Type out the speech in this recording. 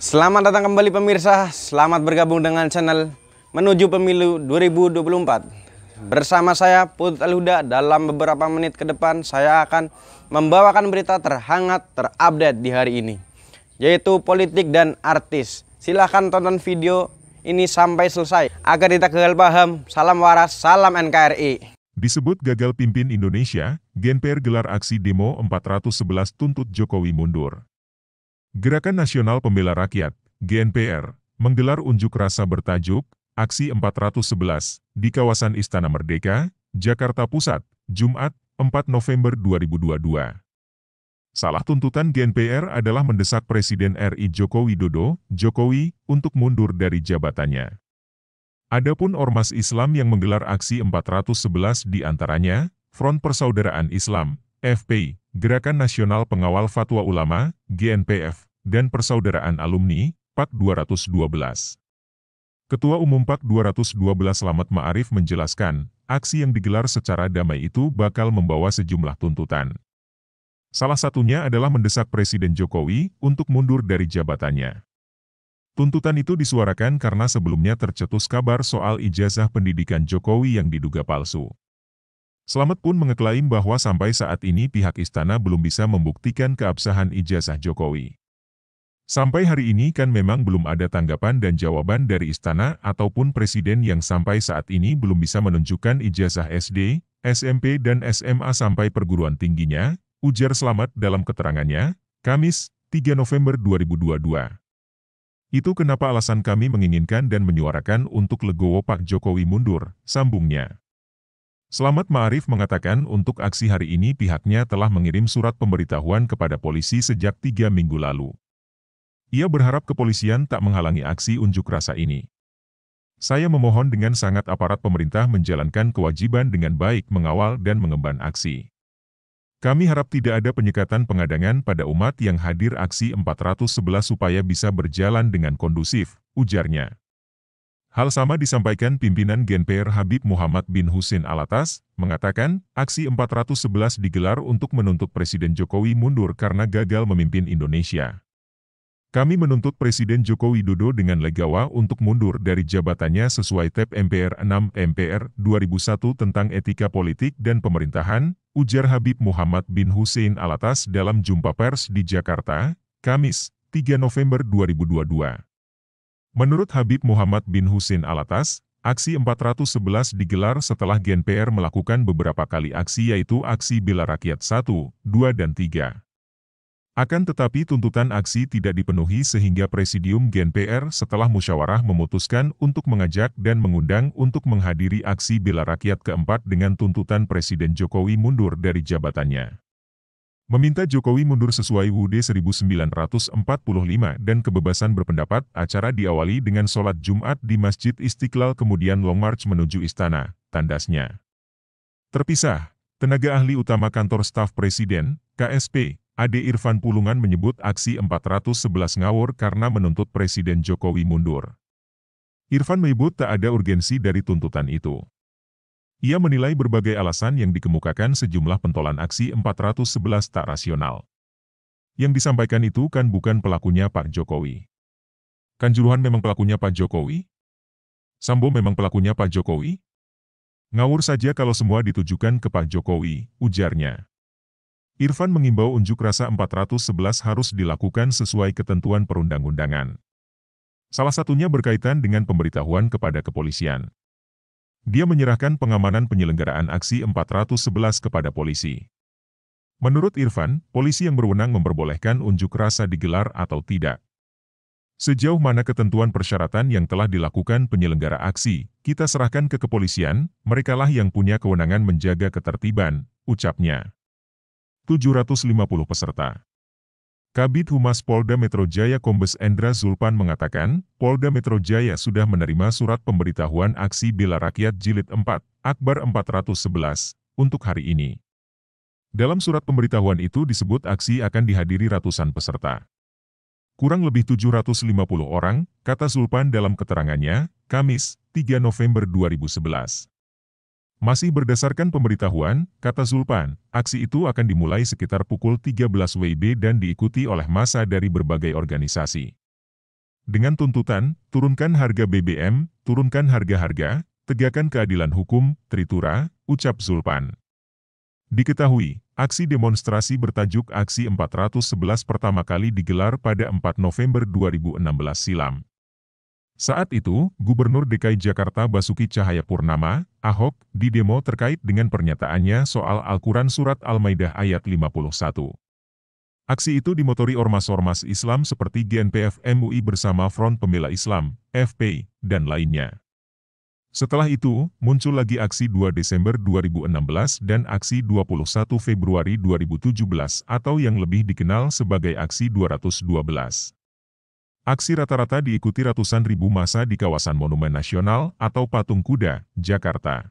Selamat datang kembali pemirsa, selamat bergabung dengan channel Menuju Pemilu 2024. Bersama saya Putut Al-Huda, dalam beberapa menit ke depan saya akan membawakan berita terhangat terupdate di hari ini, yaitu politik dan artis. Silahkan tonton video ini sampai selesai agar tidak gagal paham. Salam waras, salam NKRI. Disebut gagal pimpin Indonesia, GNPR gelar aksi demo 411 tuntut Jokowi mundur. Gerakan Nasional Pembela Rakyat, GNPR, menggelar unjuk rasa bertajuk Aksi 411 di kawasan Istana Merdeka, Jakarta Pusat, Jumat, 4 November 2022. Salah tuntutan GNPR adalah mendesak Presiden RI Joko Widodo, Jokowi, untuk mundur dari jabatannya. Adapun ormas Islam yang menggelar aksi 411 di antaranya, Front Persaudaraan Islam, FPI, Gerakan Nasional Pengawal Fatwa Ulama, GNPF, dan Persaudaraan Alumni, PAK 212. Ketua Umum PAK 212 Slamet Ma'arif menjelaskan, aksi yang digelar secara damai itu bakal membawa sejumlah tuntutan. Salah satunya adalah mendesak Presiden Jokowi untuk mundur dari jabatannya. Tuntutan itu disuarakan karena sebelumnya tercetus kabar soal ijazah pendidikan Jokowi yang diduga palsu. Slamet pun mengeklaim bahwa sampai saat ini pihak istana belum bisa membuktikan keabsahan ijazah Jokowi. Sampai hari ini kan memang belum ada tanggapan dan jawaban dari istana ataupun presiden yang sampai saat ini belum bisa menunjukkan ijazah SD, SMP dan SMA sampai perguruan tingginya, ujar Slamet dalam keterangannya, Kamis, 3 November 2022. Itu kenapa alasan kami menginginkan dan menyuarakan untuk legowo Pak Jokowi mundur, sambungnya. Slamet Ma'arif mengatakan untuk aksi hari ini pihaknya telah mengirim surat pemberitahuan kepada polisi sejak 3 minggu lalu. Ia berharap kepolisian tak menghalangi aksi unjuk rasa ini. Saya memohon dengan sangat aparat pemerintah menjalankan kewajiban dengan baik mengawal dan mengemban aksi. Kami harap tidak ada penyekatan pengadangan pada umat yang hadir aksi 411 supaya bisa berjalan dengan kondusif, ujarnya. Hal sama disampaikan pimpinan GNPR Habib Muhammad bin Husin Alatas, mengatakan, aksi 411 digelar untuk menuntut Presiden Jokowi mundur karena gagal memimpin Indonesia. Kami menuntut Presiden Joko Widodo dengan legawa untuk mundur dari jabatannya sesuai TEP MPR 6 MPR 2001 tentang etika politik dan pemerintahan, ujar Habib Muhammad bin Husin Alatas dalam jumpa pers di Jakarta, Kamis, 3 November 2022. Menurut Habib Muhammad bin Husin Alatas, aksi 411 digelar setelah GNPR melakukan beberapa kali aksi yaitu aksi bela rakyat 1, 2 dan 3. Akan tetapi tuntutan aksi tidak dipenuhi sehingga Presidium GNPR setelah musyawarah memutuskan untuk mengajak dan mengundang untuk menghadiri aksi bela rakyat keempat dengan tuntutan Presiden Jokowi mundur dari jabatannya. Meminta Jokowi mundur sesuai UUD 1945 dan kebebasan berpendapat. Acara diawali dengan sholat Jumat di Masjid Istiqlal kemudian long march menuju istana, tandasnya. Terpisah, tenaga ahli utama kantor staf Presiden, KSP, Ade Irfan Pulungan menyebut aksi 411 ngawur karena menuntut Presiden Jokowi mundur. Irfan menyebut tak ada urgensi dari tuntutan itu. Ia menilai berbagai alasan yang dikemukakan sejumlah pentolan aksi 411 tak rasional. Yang disampaikan itu kan bukan pelakunya Pak Jokowi. Kanjuruhan memang pelakunya Pak Jokowi? Sambo memang pelakunya Pak Jokowi? Ngawur saja kalau semua ditujukan ke Pak Jokowi, ujarnya. Irfan mengimbau unjuk rasa 411 harus dilakukan sesuai ketentuan perundang-undangan. Salah satunya berkaitan dengan pemberitahuan kepada kepolisian. Dia menyerahkan pengamanan penyelenggaraan aksi 411 kepada polisi. Menurut Irfan, polisi yang berwenang memperbolehkan unjuk rasa digelar atau tidak. Sejauh mana ketentuan persyaratan yang telah dilakukan penyelenggara aksi, kita serahkan ke kepolisian, merekalah yang punya kewenangan menjaga ketertiban, ucapnya. 750 peserta. Kabid Humas Polda Metro Jaya Kombes Endra Zulpan mengatakan, Polda Metro Jaya sudah menerima surat pemberitahuan aksi bela rakyat jilid 4, Akbar 411, untuk hari ini. Dalam surat pemberitahuan itu disebut aksi akan dihadiri ratusan peserta. Kurang lebih 750 orang, kata Zulpan dalam keterangannya, Kamis, 3 November 2011. Masih berdasarkan pemberitahuan, kata Zulpan, aksi itu akan dimulai sekitar pukul 13 WIB dan diikuti oleh massa dari berbagai organisasi. dengan tuntutan, turunkan harga BBM, turunkan harga-harga, tegakkan keadilan hukum, Tritura, ucap Zulpan. Diketahui, aksi demonstrasi bertajuk Aksi 411 pertama kali digelar pada 4 November 2016 silam. Saat itu, Gubernur DKI Jakarta Basuki Cahayapurnama, Ahok, didemo terkait dengan pernyataannya soal Al-Quran Surat Al-Maidah ayat 51. Aksi itu dimotori ormas-ormas Islam seperti GNPF MUI bersama Front Pembela Islam, FPI, dan lainnya. Setelah itu, muncul lagi aksi 2 Desember 2016 dan aksi 21 Februari 2017 atau yang lebih dikenal sebagai aksi 212. Aksi rata-rata diikuti ratusan ribu massa di kawasan Monumen Nasional atau Patung Kuda, Jakarta.